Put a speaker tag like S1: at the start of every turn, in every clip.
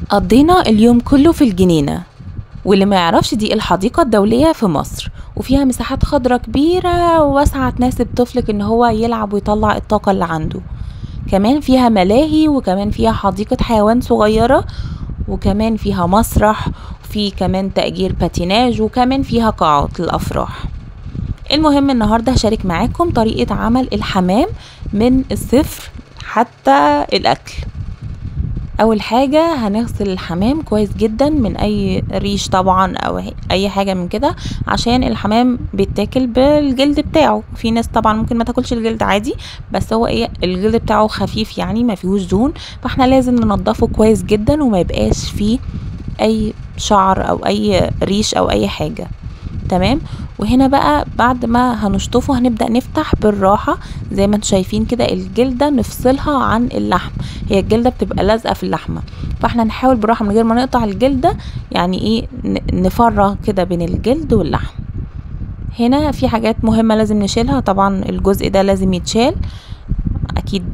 S1: قضينا اليوم كله في الجنينة، واللي ما يعرفش دي الحديقة الدولية في مصر، وفيها مساحات خضراء كبيرة وواسعة تناسب طفلك ان هو يلعب ويطلع الطاقة اللي عنده. كمان فيها ملاهي، وكمان فيها حديقة حيوان صغيرة، وكمان فيها مسرح، وفي كمان تأجير باتيناج، وكمان فيها قاعات للأفراح. المهم النهاردة هشارك معاكم طريقة عمل الحمام من الصفر حتى الأكل. اول حاجة هنغسل الحمام كويس جدا من اي ريش طبعا او اي حاجة من كده، عشان الحمام بيتاكل بالجلد بتاعه. في ناس طبعا ممكن ما تاكلش الجلد عادي، بس هو ايه، الجلد بتاعه خفيف يعني ما فيهوش دهون، فاحنا لازم ننضفه كويس جدا وما يبقاش فيه اي شعر او اي ريش او اي حاجة. تمام. وهنا بقى بعد ما هنشطفه هنبدأ نفتح بالراحة زي ما انتم شايفين كده الجلدة نفصلها عن اللحم. هي الجلدة بتبقى لازقة في اللحمة، فاحنا نحاول بالراحة من غير ما نقطع الجلدة، يعني ايه، نفرغ كده بين الجلد واللحم. هنا في حاجات مهمة لازم نشيلها، طبعا الجزء ده لازم يتشال اكيد،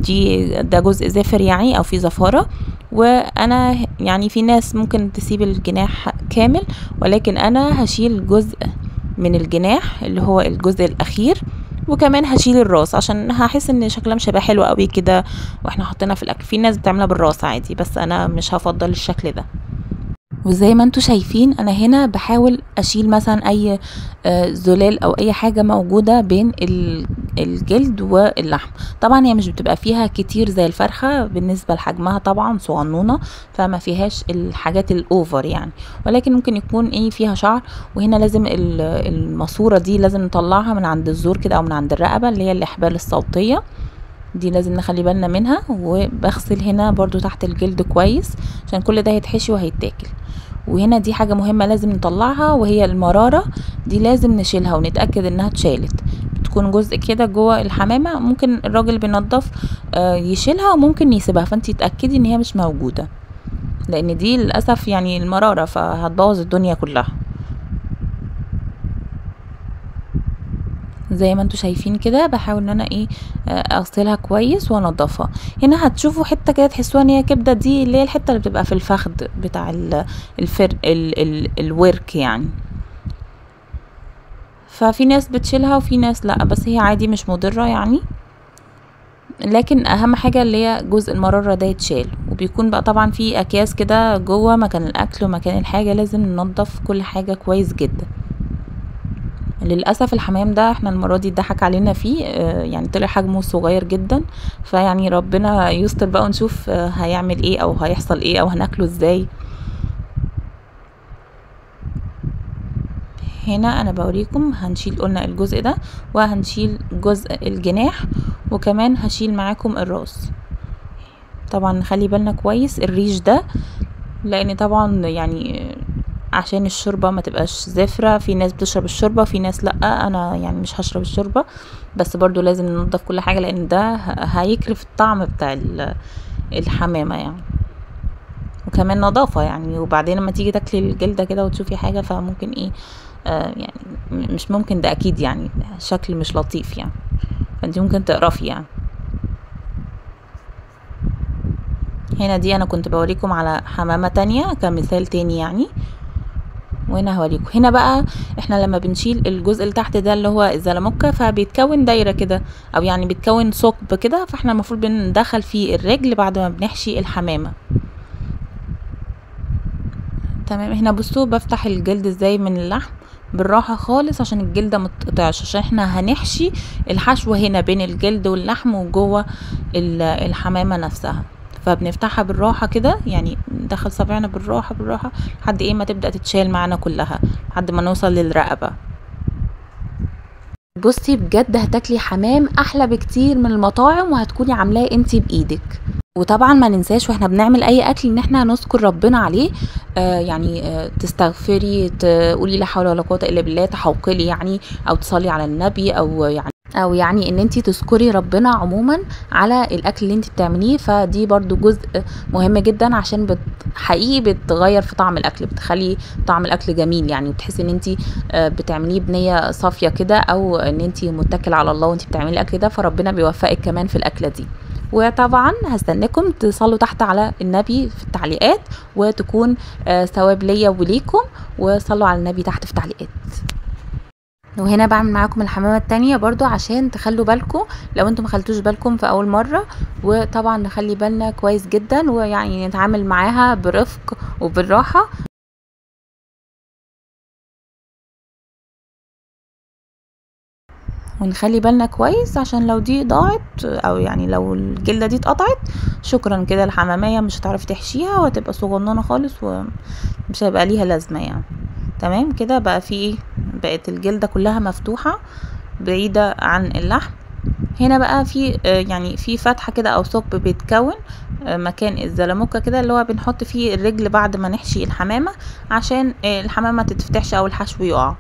S1: ده جزء زافر يعني او في زفارة. وانا يعني في ناس ممكن تسيب الجناح كامل، ولكن انا هشيل جزء من الجناح اللي هو الجزء الاخير، وكمان هشيل الراس عشان هحس ان شكلها مش هيبقى حلو قوي كده واحنا حاطينها في الاكل. في ناس بتعملها بالراس عادي، بس انا مش هفضل الشكل ده. وزي ما انتوا شايفين انا هنا بحاول اشيل مثلا اي زلال او اي حاجة موجودة بين الجلد واللحم. طبعا هي مش بتبقى فيها كتير زي الفرخة، بالنسبة لحجمها طبعا صغنونة، فما فيهاش الحاجات الاوفر يعني، ولكن ممكن يكون ايه فيها شعر. وهنا لازم الماسورة دي لازم نطلعها من عند الزور كده او من عند الرقبة اللي هي الاحبال الصوتية دي، لازم نخلي بالنا منها. وبغسل هنا برضو تحت الجلد كويس عشان كل ده هيتحشي وهيتاكل. وهنا دي حاجة مهمة لازم نطلعها، وهي المرارة دي لازم نشيلها ونتأكد انها اتشالت. بتكون جزء كده جوه الحمامة، ممكن الراجل بينضف يشيلها وممكن يسيبها، فانتي تأكدي ان هي مش موجودة، لان دي للأسف يعني المرارة فهتبوظ الدنيا كلها. زي ما انتوا شايفين كده بحاول ان انا ايه اغسلها كويس وانضفها. هنا هتشوفوا حته كده تحسوها ان هي كبده، دي اللي هي الحته اللي بتبقى في الفخذ بتاع الفر الورك يعني. ففي ناس بتشيلها وفي ناس لا، بس هي عادي مش مضره يعني. لكن اهم حاجه اللي هي جزء المراره ده يتشال. وبيكون بقى طبعا في اكياس كده جوه مكان الاكل ومكان الحاجه، لازم ننضف كل حاجه كويس جدا. للأسف الحمام ده احنا المرة دي اتضحك علينا فيه، يعني طلع حجمه صغير جدا، فيعني ربنا يستر بقى ونشوف هيعمل ايه او هيحصل ايه او هناكله ازاي. هنا انا بوريكم هنشيل، قلنا الجزء ده، وهنشيل جزء الجناح، وكمان هشيل معاكم الراس. طبعا نخلي بالنا كويس الريش ده، لان طبعا يعني عشان الشوربة ما تبقاش زفرة. في ناس بتشرب الشوربة، في ناس لا، انا يعني مش هشرب الشوربة، بس برضو لازم ننضف كل حاجة لان ده هيكرف الطعم بتاع الحمامة يعني، وكمان نظافة يعني. وبعدين لما تيجي تاكلي الجلدة كده وتشوفي حاجة فممكن ايه يعني مش ممكن، ده اكيد يعني شكل مش لطيف يعني، فانت ممكن تقرفي يعني. هنا دي انا كنت بوريكم على حمامة تانية كمثال تاني يعني. وهنا هوريكم، هنا بقى احنا لما بنشيل الجزء اللي تحت ده اللي هو الزلموكة، فبيتكون دايرة كده او يعني بيتكون ثقب كده، فاحنا المفروض بندخل فيه الرجل بعد ما بنحشي الحمامة. تمام. هنا بصوا بفتح الجلد ازاي من اللحم بالراحة خالص عشان الجلدة متقطعش، عشان احنا هنحشي الحشو هنا بين الجلد واللحم وجوه الحمامة نفسها. فبنفتحها بالراحة كده، يعني ندخل صابعنا بالراحة بالراحة لحد ايه ما تبدأ تتشال معانا كلها لحد ما نوصل للرقبة. بصي بجد هتاكلي حمام احلى بكتير من المطاعم، وهتكوني عاملاه انتي بايدك. وطبعا ما ننساش واحنا بنعمل اي اكل ان احنا نذكر ربنا عليه، يعني تستغفري، تقولي لا حول ولا قوه الا بالله، تحوقلي يعني، او تصلي على النبي، او يعني ان انتي تذكري ربنا عموما على الاكل اللي انتي بتعمليه. فدي برضو جزء مهم جدا عشان حقيقي بتغير في طعم الاكل، بتخلي طعم الاكل جميل يعني، وتحسي ان انتي بتعمليه بنيه صافيه كده، او ان انتي متكله على الله وانتي بتعملي الاكل ده، فربنا بيوفقك كمان في الاكله دي. وطبعا هستناكم تصلوا تحت على النبي في التعليقات، وتكون ثواب ليا وليكم، وصلوا على النبي تحت في التعليقات. وهنا بعمل معاكم الحمامه التانية برضو عشان تخلوا بالكم لو انتم مخلتوش بالكم في اول مره، وطبعا نخلي بالنا كويس جدا، ويعني نتعامل معاها برفق وبالراحه، ونخلي بالنا كويس عشان لو دي ضاعت او يعني لو الجلده دي اتقطعت شكرا كده، الحماميه مش هتعرف تحشيها وهتبقى صغننه خالص ومش هيبقى ليها لازمه يعني. تمام كده بقى في ايه، بقت الجلده كلها مفتوحه بعيده عن اللحم. هنا بقى في يعني في فتحه كده او ثقب بيتكون مكان الزلموكه كده اللي هو بنحط فيه الرجل بعد ما نحشي الحمامه، عشان الحمامه تتفتحش او الحشو يقع.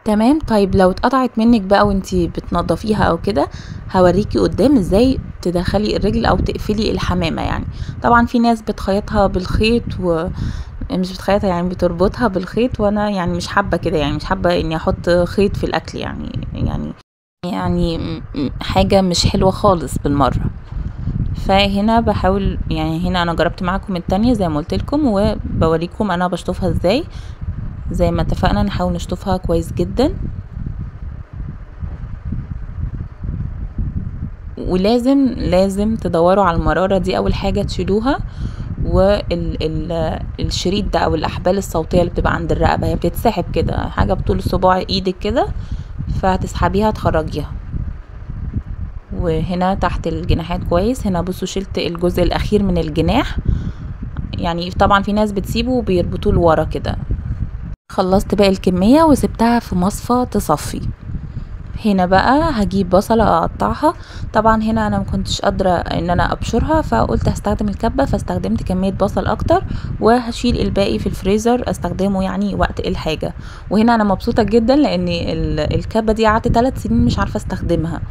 S1: تمام. طيب لو اتقطعت منك بقى وانتي بتنضفيها او كده، هوريكي قدام ازاي تدخلي الرجل او تقفلي الحمامه. يعني طبعا في ناس بتخيطها بالخيط مش بتخيطها يعني بتربطها بالخيط، وانا يعني مش حابه كده، يعني مش حابه اني احط خيط في الاكل، يعني حاجه مش حلوه خالص بالمره. فهنا بحاول، يعني هنا انا جربت معاكم التانية زي ما قلت لكم، وبوريكم انا بشطفها ازاي. زي ما اتفقنا نحاول نشطفها كويس جدا، ولازم تدوروا على المرارة دي اول حاجة تشيلوها، والشريط ده او الاحبال الصوتية اللي بتبقى عند الرقبة هي بتتسحب كده حاجة بطول صباع ايدك كده، فهتسحبيها تخرجيها. وهنا تحت الجناحات كويس. هنا بصوا شلت الجزء الاخير من الجناح، يعني طبعا في ناس بتسيبه وبيربطوه لورا كده. خلصت باقي الكمية وسبتها في مصفى تصفي. هنا بقى هجيب بصلة اقطعها. طبعا هنا انا مكنتش قادرة ان انا ابشرها، فقلت هستخدم الكبة، فاستخدمت كمية بصل اكتر، وهشيل الباقي في الفريزر استخدمه يعني وقت الحاجة. وهنا انا مبسوطة جدا لان الكبة دي قعدت 3 سنين مش عارفة استخدمها،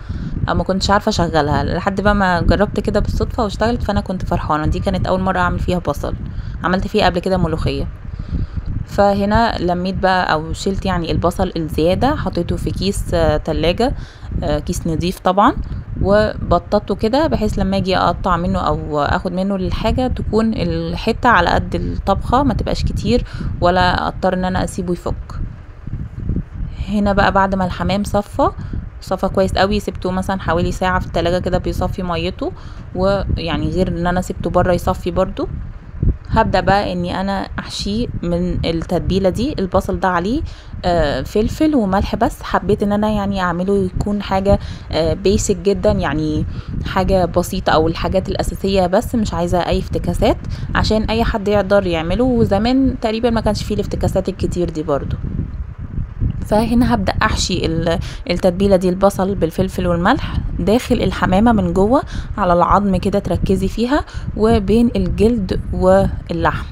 S1: او ما كنتش عارفة اشغلها لحد بقى ما جربت كده بالصدفة واشتغلت، فانا كنت فرحانة. دي كانت اول مرة اعمل فيها بصل، عملت فيها قبل كده ملوخية. فهنا لميت بقى او شلت يعني البصل الزيادة، حطيته في كيس تلاجة، كيس نضيف طبعا، وبططته كده بحيث لما اجي اقطع منه او اخد منه الحاجة تكون الحتة على قد الطبخة، ما تبقاش كتير ولا اضطر ان انا اسيبه يفك. هنا بقى بعد ما الحمام صفى كويس قوي، سبته مثلا حوالي ساعة في التلاجة كده بيصفي ميته، ويعني غير ان انا سبته بره يصفي برضو. هبدأ بقى اني انا احشيه من التتبيلة دي. البصل ده عليه فلفل وملح بس، حبيت ان انا يعني اعمله يكون حاجة بيسك جدا، يعني حاجة بسيطة او الحاجات الاساسية بس، مش عايزة اي افتكاسات عشان اي حد يقدر يعمله، وزمان تقريبا ما كانش فيه الافتكاسات الكتير دي برضو. فهنا هبدأ احشي التتبيلة دي، البصل بالفلفل والملح داخل الحمامة من جوه على العظم كده، تركزي فيها وبين الجلد واللحم.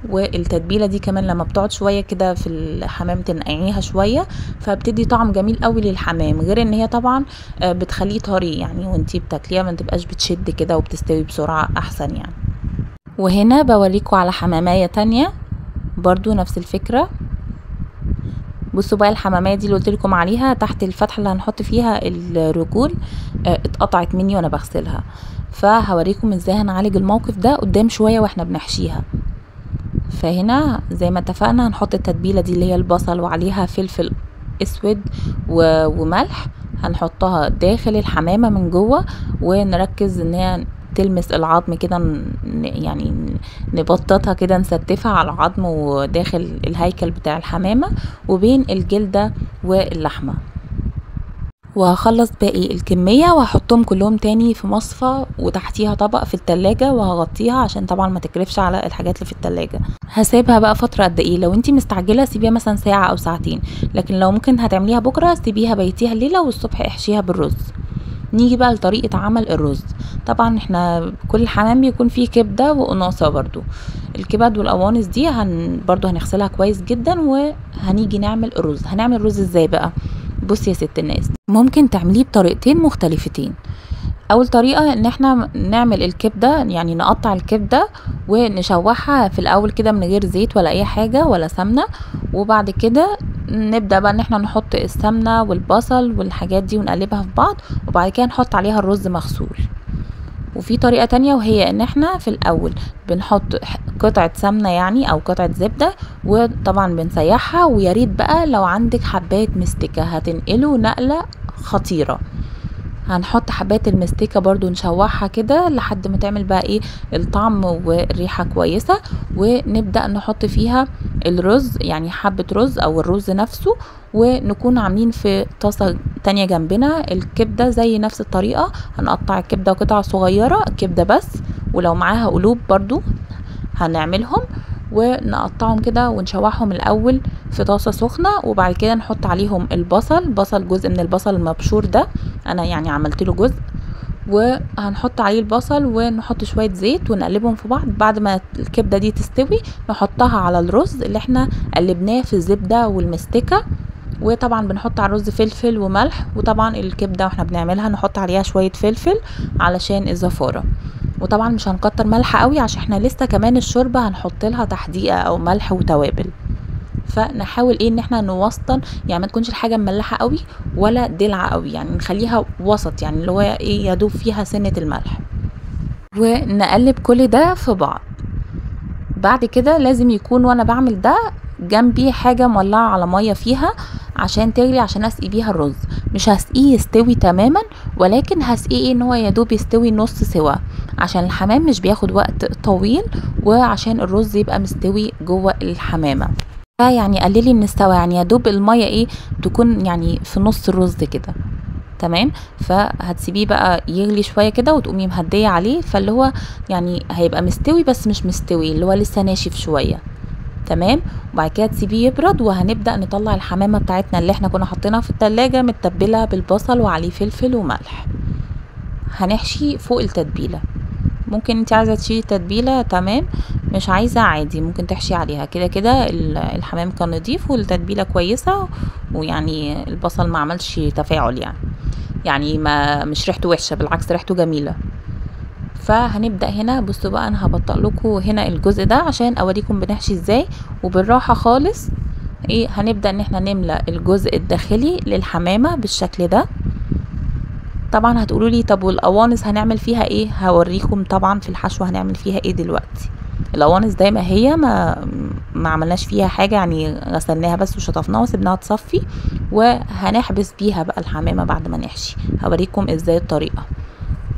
S1: والتتبيلة دي كمان لما بتقعد شوية كده في الحمام تنقعيها شوية، فبتدي طعم جميل قوي للحمام، غير ان هي طبعا بتخليه طري يعني، وانتي بتاكليها ما تبقاش بتشد كده وبتستوي بسرعة احسن يعني. وهنا بوريكم على حمامية تانية برضو نفس الفكرة. بصوا بقى الحمامية دي اللي قلت لكم عليها تحت الفتحة اللي هنحط فيها الرجول اتقطعت مني وانا بغسلها، فهوريكم ازاي هنعالج الموقف ده قدام شوية واحنا بنحشيها. فهنا زي ما اتفقنا هنحط التتبيلة دي اللي هي البصل وعليها فلفل اسود وملح، هنحطها داخل الحمامة من جوه، ونركز ان هي تلمس العظم كده، يعني نبططها كده، نستفها على العظم وداخل الهيكل بتاع الحمامة وبين الجلدة واللحمة. وهخلص باقي الكمية وهحطهم كلهم تاني في مصفى، وتحتيها طبق في التلاجة، وهغطيها عشان طبعا ما تكرفش على الحاجات اللي في التلاجة. هسيبها بقى فترة قد ايه؟ لو انتي مستعجلة سيبيها مثلا ساعة او ساعتين، لكن لو ممكن هتعمليها بكرة سيبيها بيتيها الليلة والصبح احشيها بالرز. نيجي بقى لطريقة عمل الرز. طبعا احنا كل حمام بيكون فيه كبدة وقناصة برضو. الكبد والقوانص دي برضو هنغسلها كويس جدا، وهنيجي نعمل الرز. هنعمل الرز ازاي بقى؟ بصي يا ست الناس، ممكن تعمليه بطريقتين مختلفتين. اول طريقة ان احنا نعمل الكبدة، يعني نقطع الكبدة ونشوحها في الاول كده من غير زيت ولا اي حاجة ولا سمنة، وبعد كده نبدأ بقى ان احنا نحط السمنة والبصل والحاجات دي ونقلبها في بعض، وبعد كده نحط عليها الرز مغسول. وفي طريقة تانية، وهي ان احنا في الاول بنحط قطعة سمنة يعني او قطعة زبدة، وطبعا بنسيحها، وياريت بقى لو عندك حبات مستكة هتنقله نقلة خطيرة. هنحط حبات المستكة برضو نشوحها كده لحد ما تعمل بقى ايه الطعم والريحة كويسة، ونبدأ نحط فيها الرز، يعني حبة رز او الرز نفسه، ونكون عاملين في طاسة تانية جنبنا الكبدة زي نفس الطريقة. هنقطع الكبدة قطع صغيرة، كبدة بس، ولو معاها قلوب برضو هنعملهم، ونقطعهم كده ونشوحهم الاول في طاسه سخنه، وبعد كده نحط عليهم بصل، جزء من البصل المبشور ده، انا يعني عملت له جزء، وهنحط عليه البصل ونحط شويه زيت ونقلبهم في بعض. بعد ما الكبده دي تستوي نحطها على الرز اللي احنا قلبناه في الزبده والمستكه، وطبعا بنحط على الرز فلفل وملح، وطبعا الكبده واحنا بنعملها نحط عليها شويه فلفل علشان الزفاره، وطبعا مش هنكتر ملح قوي عشان احنا لسه كمان الشوربه هنحط لها تحديقه او ملح وتوابل. فنحاول ايه ان احنا نوسطن، يعني ما تكونش الحاجه مملحه قوي ولا دلعه قوي، يعني نخليها وسط، يعني اللي هو ايه يدوب فيها سنه الملح، ونقلب كل ده في بعض. بعد كده لازم يكون وانا بعمل ده جنبي حاجة مولعة على مية فيها عشان تغلي، عشان اسقي بيها الرز. مش هسقيه يستوي تماما، ولكن هسقيه ايه ان هو يدوب يستوي نص سوا، عشان الحمام مش بياخد وقت طويل، وعشان الرز يبقى مستوي جوه الحمامة. يعني قللي من السوا، يعني يدوب المية ايه تكون يعني في نص الرز كده، تمام. فهتسيبيه بقى يغلي شويه كده، وتقومي مهديه عليه، فاللي هو يعني هيبقى مستوي بس مش مستوي، اللي هو لسه ناشف شويه، تمام. وبعد كده تسيبيه يبرد، وهنبدا نطلع الحمامه بتاعتنا اللي احنا كنا حاطينها في التلاجة متبله بالبصل وعليه فلفل وملح. هنحشي فوق التتبيله، ممكن انت عايزه تشيلي التتبيله تمام، مش عايزه عادي ممكن تحشي عليها. كده كده الحمام كان نضيف والتتبيله كويسه، ويعني البصل ما عملش تفاعل، يعني ما مش ريحته وحشه، بالعكس ريحته جميله. فهنبدا هنا، بصوا بقى انا هبطئ لكم هنا الجزء ده عشان اوريكم بنحشي ازاي وبالراحه خالص. ايه هنبدا ان احنا نملى الجزء الداخلي للحمامه بالشكل ده. طبعا هتقولوا لي طب والقوانص هنعمل فيها ايه؟ هوريكم طبعا في الحشو هنعمل فيها ايه دلوقتي. القوانص زي ما هي، ما عملناش فيها حاجه، يعني غسلناها بس وشطفناها وسبناها تصفي، وهنحبس بيها بقى الحمامه بعد ما نحشي. هوريكم ازاي الطريقه.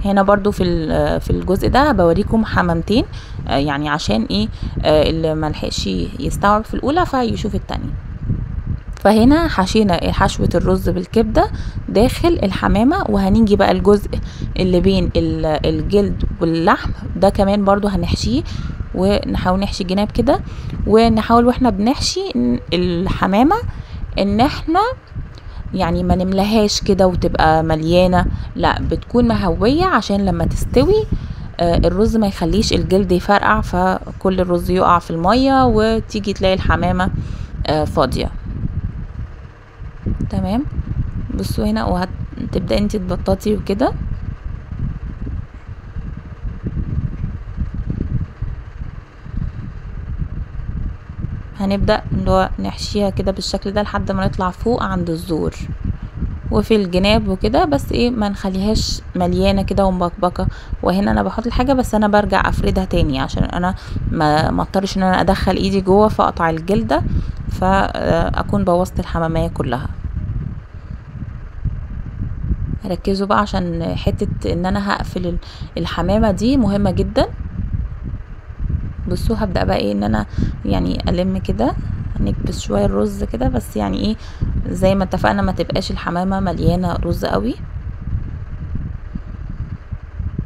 S1: هنا برضو في الجزء ده بوريكم حمامتين، يعني عشان ايه اللي ملحقش يستوعب في الاولى فيشوف التانية. فهنا حشينا حشوة الرز بالكبدة داخل الحمامة، وهنيجي بقى الجزء اللي بين الجلد واللحم ده كمان برضو هنحشيه، ونحاول نحشي جناب كده، ونحاول واحنا بنحشي الحمامة ان احنا يعني ما نملهاش كده وتبقى مليانة، لا بتكون مهوية عشان لما تستوي الرز ما يخليش الجلد يفرقع، فكل الرز يقع في المية وتيجي تلاقي الحمامة فاضية. تمام. بصوا هنا، وهتبدأ انت تبططي وكده. هنبدأ اللي هو نحشيها كده بالشكل ده لحد ما نطلع فوق عند الزور وفي الجناب وكده، بس ايه ما نخليهاش مليانه كده ومبكبكه. وهنا انا بحط الحاجه بس انا برجع افردها تاني عشان انا ما اضطرش ان انا ادخل ايدي جوه فاقطع الجلده، فاكون بوظت الحماميه كلها. ركزوا بقى عشان حته ان انا هقفل الحمامه دي مهمه جدا. بصوا هبدأ بقى ايه ان انا يعني الم كده، نكبس شويه الرز كده، بس يعني ايه زي ما اتفقنا ما تبقاش الحمامه مليانه رز قوي.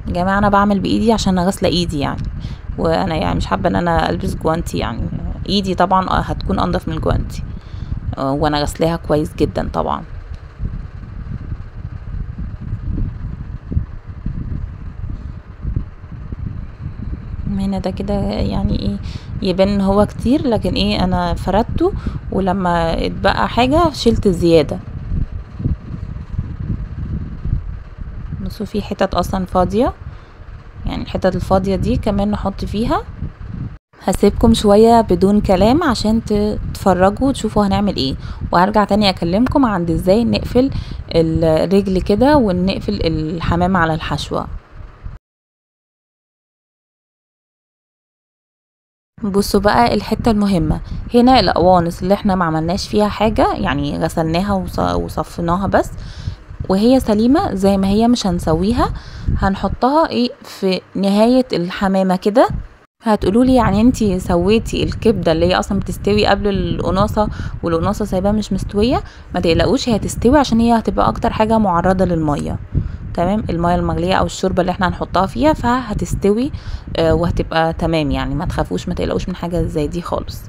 S1: يا جماعه انا بعمل بايدي عشان غاسله ايدي يعني، وانا يعني مش حابه ان انا البس جوانتي، يعني ايدي طبعا هتكون انضف من الجوانتي وانا غسلاها كويس جدا طبعا. هنا ده كده يعني ايه يبان ان هو كتير، لكن ايه انا فردته، ولما اتبقى حاجه شلت الزياده. بصوا في حتت اصلا فاضيه، يعني الحتت الفاضيه دي كمان نحط فيها. هسيبكم شويه بدون كلام عشان تتفرجوا وتشوفوا هنعمل ايه، وهرجع تاني اكلمكم عند ازاي نقفل الرجل كده ونقفل الحمام على الحشوة. بصوا بقى الحتة المهمة هنا، القوانص اللي احنا ما عملناش فيها حاجة، يعني غسلناها وصفناها بس وهي سليمة زي ما هي، مش هنسويها، هنحطها ايه في نهاية الحمامة كده. هتقولولي يعني انتي سويتي الكبدة اللي هي اصلا بتستوي قبل القناصة والقناصة سايباها مش مستوية؟ ما تقلقوش، هي هتستوي عشان هي هتبقى اكتر حاجة معرضة للمية. تمام، المية المغلية او الشوربة اللي احنا هنحطها فيها فهتستوي وهتبقى تمام، يعني ما تخافوش ما تقلقوش من حاجة زي دي خالص.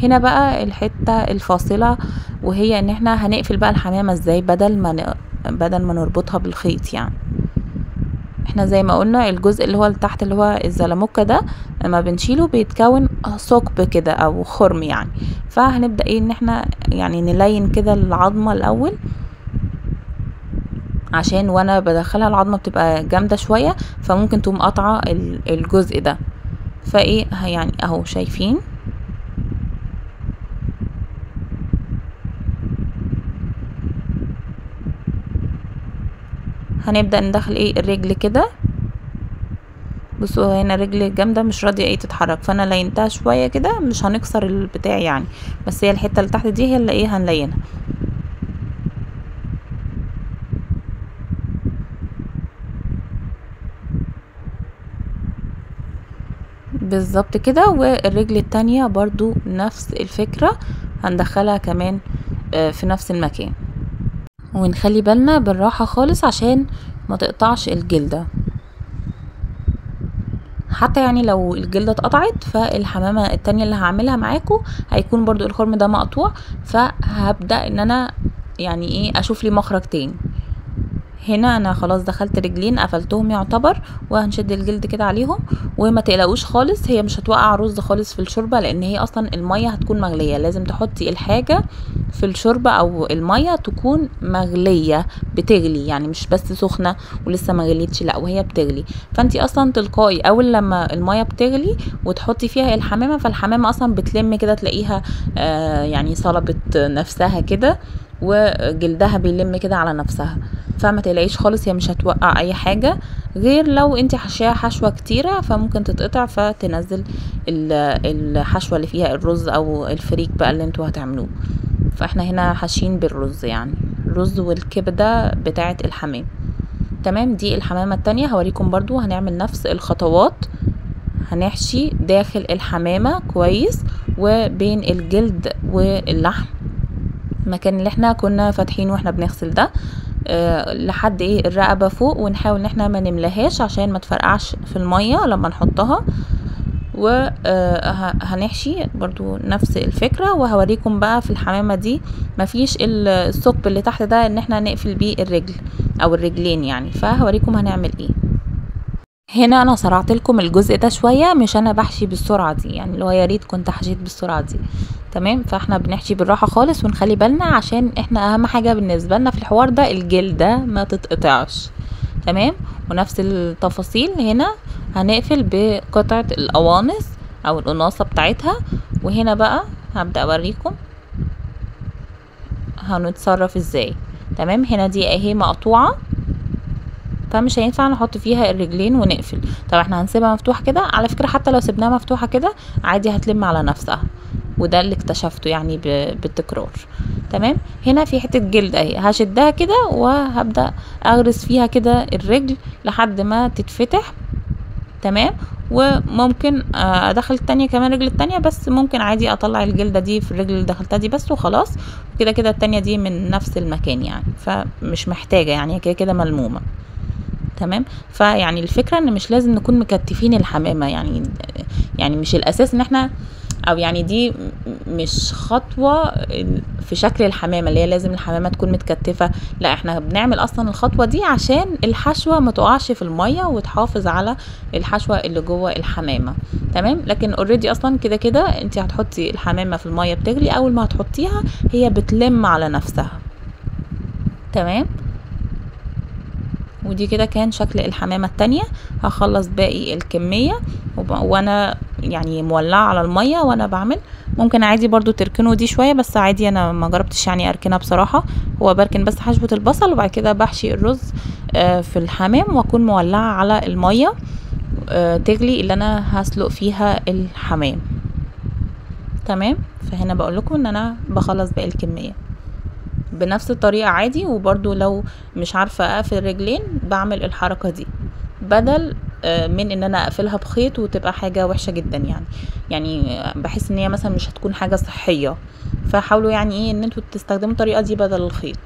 S1: هنا بقى الحتة الفاصلة، وهي ان احنا هنقفل بقى الحمامة ازاي بدل ما نربطها بالخيط. يعني احنا زي ما قلنا الجزء اللي هو تحت اللي هو الزلموكة ده لما بنشيله بيتكون ثقب كده او خرم يعني، فهنبدأ ايه ان احنا يعني نلين كده العظمة الاول، عشان وانا بدخلها العظمة بتبقى جامدة شوية فممكن تقوم قطعة الجزء ده. فايه يعني اهو شايفين، هنبدأ ندخل ايه الرجل كده. بصوا هنا رجل جامده مش راضيه ايه تتحرك، فانا لينتها شويه كده، مش هنكسر البتاع يعني، بس هي الحته اللي تحت دي هي اللي ايه هنلينها بالظبط كده. والرجل التانية برضو نفس الفكره، هندخلها كمان في نفس المكان، ونخلي بالنا بالراحه خالص عشان ما تقطعش الجلده. حتى يعني لو الجلدة اتقطعت فالحمامة التانية اللي هعملها معاكم هيكون برضو الخرم ده مقطوع، فهبدأ ان انا يعني ايه اشوف لي مخرج تاني. هنا انا خلاص دخلت رجلين قفلتهم يعتبر، وهنشد الجلد كده عليهم. وما تقلقوش خالص، هي مش هتوقع رز خالص في الشوربه، لان هي اصلا الميه هتكون مغليه. لازم تحطي الحاجه في الشوربه او الميه تكون مغليه بتغلي، يعني مش بس سخنه ولسه ما غليتش، لا وهي بتغلي. فانتي اصلا تلقائي اول لما الميه بتغلي وتحطي فيها الحمامه، فالحمامه اصلا بتلم كده تلاقيها يعني صلبت نفسها كده وجلدها بيلم كده على نفسها. فما تقلقيش خالص، هي مش هتوقع اي حاجه، غير لو انت حشاها حشوه كتيره فممكن تتقطع فتنزل الحشوه اللي فيها الرز او الفريك بقى اللي انتوا هتعملوه. فاحنا هنا حاشين بالرز، يعني الرز والكبده بتاعه الحمام. تمام، دي الحمامه التانية هوريكم برضو هنعمل نفس الخطوات. هنحشي داخل الحمامه كويس وبين الجلد واللحم، المكان اللي احنا كنا فاتحين واحنا بنغسل ده لحد ايه الرقبة فوق، ونحاول ان احنا ما نملاهاش عشان ما تفرقعش في المية لما نحطها. وهنحشي برضو نفس الفكرة، وهوريكم بقى في الحمامة دي مفيش الثقب اللي تحت ده ان احنا نقفل بيه الرجل او الرجلين يعني، فهوريكم هنعمل ايه. هنا انا سرعت لكم الجزء ده شويه، مش انا بحشي بالسرعه دي يعني، اللي هو يا ريت كنت حشيت بالسرعه دي. تمام، فاحنا بنحشي بالراحه خالص ونخلي بالنا، عشان احنا اهم حاجه بالنسبه لنا في الحوار ده الجلده ما تتقطعش. تمام، ونفس التفاصيل هنا هنقفل بقطعه القوانص او القناصه بتاعتها. وهنا بقى هبدا اوريكم هنتصرف ازاي. تمام، هنا دي اهي مقطوعه فمش هينفع نحط فيها الرجلين ونقفل. طب احنا هنسيبها مفتوحه كده، على فكره حتى لو سيبناها مفتوحه كده عادي هتلم على نفسها، وده اللي اكتشفته يعني بالتكرار. تمام، هنا في حته جلد اهي هشدها كده وهبدا اغرس فيها كده الرجل لحد ما تتفتح. تمام، وممكن ادخل التانية كمان رجل التانية، بس ممكن عادي اطلع الجلدة دي في الرجل اللي دخلتها دي بس وخلاص. كده كده التانية دي من نفس المكان يعني، فمش محتاجة يعني كده كده ملمومة. تمام، فيعني الفكرة ان مش لازم نكون مكتفين الحمامة يعني مش الاساس ان احنا، او يعني دي مش خطوة في شكل الحمامة اللي هي لازم الحمامة تكون متكتفة، لا احنا بنعمل اصلا الخطوة دي عشان الحشوة ما تقعش في المية وتحافظ على الحشوة اللي جوه الحمامة. تمام، لكن اوريدي اصلا كده كده انت هتحطي الحمامة في المية بتغلي، اول ما هتحطيها هي بتلم على نفسها. تمام، ودي كده كان شكل الحمامة التانية. هخلص باقي الكمية وانا يعني مولعه على الميه وانا بعمل. ممكن عادي برضو تركنوا دي شويه، بس عادي انا ما جربتش يعني اركنها بصراحه. هو بركن بس حشوه البصل، وبعد كده بحشي الرز في الحمام، واكون مولعه على الميه تغلي اللي انا هسلق فيها الحمام. تمام. فهنا بقول لكم ان انا بخلص باقي الكميه بنفس الطريقه عادي. وبرضو لو مش عارفه اقفل رجلين بعمل الحركه دي، بدل من ان انا اقفلها بخيط وتبقى حاجه وحشه جدا يعني بحس ان هي مثلا مش هتكون حاجه صحيه. فحاولوا يعني ايه ان انتوا تستخدموا الطريقه دي بدل الخيط.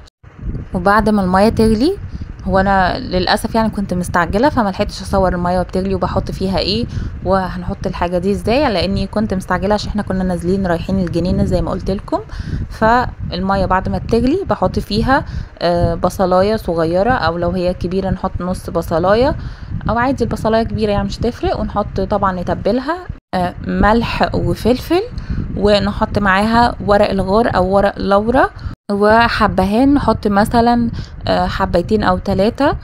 S1: وبعد ما الميه تغلي، هو انا للاسف يعني كنت مستعجله فما لحقتش اصور الميه وبتغلي وبحط فيها ايه وهنحط الحاجه دي ازاي، لاني كنت مستعجله عشان احنا كنا نازلين رايحين الجنينه زي ما قلت لكم. فالميه بعد ما تغلي بحط فيها بصلايه صغيره، او لو هي كبيره نحط نص بصلايه، او عادي البصلايه كبيره يعني مش تفرق. ونحط طبعا نتبلها ملح وفلفل، ونحط معاها ورق الغار او ورق لورا، وحبهان نحط مثلا حبيتين او 3،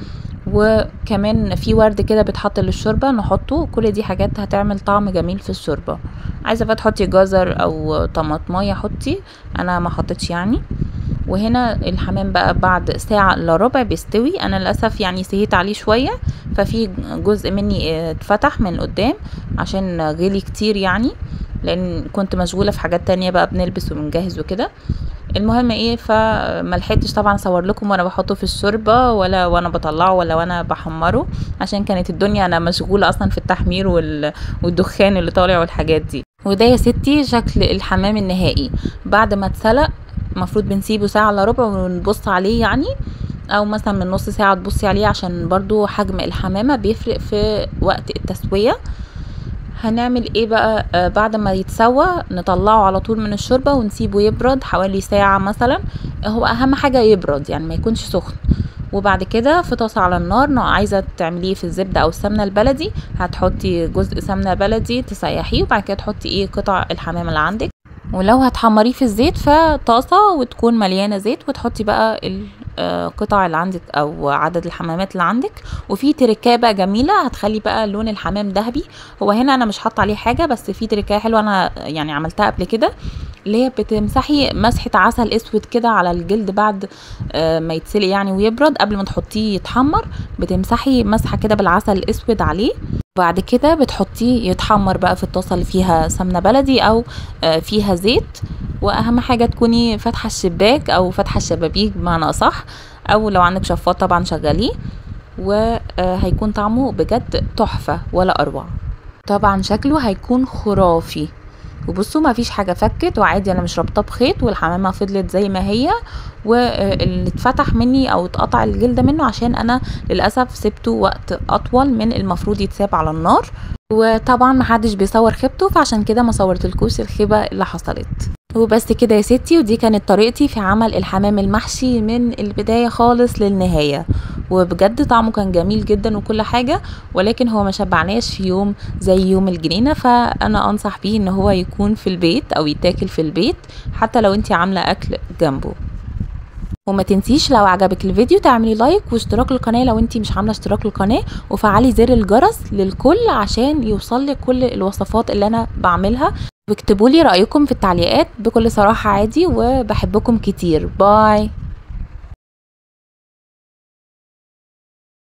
S1: وكمان في ورد كده بتحط للشوربه نحطه. كل دي حاجات هتعمل طعم جميل في الشوربه. عايزه بقى تحطي جزر او طماطمايه حطي، انا ما حطيتش يعني. وهنا الحمام بقى بعد ساعة الا ربع بيستوي. انا للاسف يعني سهيت عليه شوية، ففي جزء مني اتفتح من قدام عشان غلي كتير يعني، لان كنت مشغولة في حاجات تانية بقى بنلبس وبنجهز وكده. المهم ايه، فملحقتش طبعا اصور لكم وانا بحطه في الشوربه، ولا وانا بطلعه، ولا وانا بحمره، عشان كانت الدنيا انا مشغوله اصلا في التحمير والدخان اللي طالع والحاجات دي. وده يا ستي شكل الحمام النهائي بعد ما اتسلق. المفروض بنسيبه ساعه الا ربع ونبص عليه يعني، او مثلا من نص ساعه تبصي عليه، عشان برضو حجم الحمامه بيفرق في وقت التسويه. هنعمل ايه بقى بعد ما يتسوى؟ نطلعه على طول من الشوربه ونسيبه يبرد حوالي ساعه مثلا. هو اهم حاجه يبرد يعني ما يكونش سخن. وبعد كده في طاسه على النار، عايزه تعمليه في الزبده او السمنه البلدي، هتحطي جزء سمنه بلدي تسيحيه، وبعد كده تحطي ايه قطع الحمام اللي عندك. ولو هتحمريه في الزيت فطاسه وتكون مليانه زيت، وتحطي بقى القطع اللي عندك او عدد الحمامات اللي عندك. وفي تركايه بقى جميله هتخلي بقى لون الحمام ذهبي. هو هنا انا مش حاطه عليه حاجه، بس في تركايه حلوه انا يعني عملتها قبل كده، اللي هي بتمسحي مسحه عسل اسود كده على الجلد بعد ما يتسلق يعني ويبرد، قبل ما تحطيه يتحمر بتمسحي مسحه كده بالعسل الاسود عليه. بعد كده بتحطيه يتحمر بقى في الطاسه اللي فيها سمنه بلدي او فيها زيت. واهم حاجه تكوني فاتحه الشباك او فاتحه الشبابيك بمعنى اصح، او لو عندك شفاط طبعا شغليه، وهيكون طعمه بجد تحفه ولا اروع. طبعا شكله هيكون خرافي. وبصوا ما فيش حاجه فكت، وعادي انا مش رابطه بخيط، والحمامه فضلت زي ما هي. واللي اتفتح مني او اتقطع الجلد منه عشان انا للاسف سبته وقت اطول من المفروض يتساب على النار، وطبعا محدش بيصور خيبته، فعشان كده ما صورتلكوش الخيبه اللي حصلت. وبس كده يا ستي، ودي كانت طريقتي في عمل الحمام المحشي من البدايه خالص للنهايه. وبجد طعمه كان جميل جدا وكل حاجه، ولكن هو ما شبعناش في يوم زي يوم الجنينه. فانا انصح بيه ان هو يكون في البيت او يتاكل في البيت، حتى لو انتي عامله اكل جنبه. وما تنسيش لو عجبك الفيديو تعملي لايك واشتراك للقناه لو انتي مش عامله اشتراك للقناه، وفعلي زر الجرس للكل عشان يوصلك كل الوصفات اللي انا بعملها. واكتبوا لي رايكم في التعليقات بكل صراحه عادي، وبحبكم كتير. باي.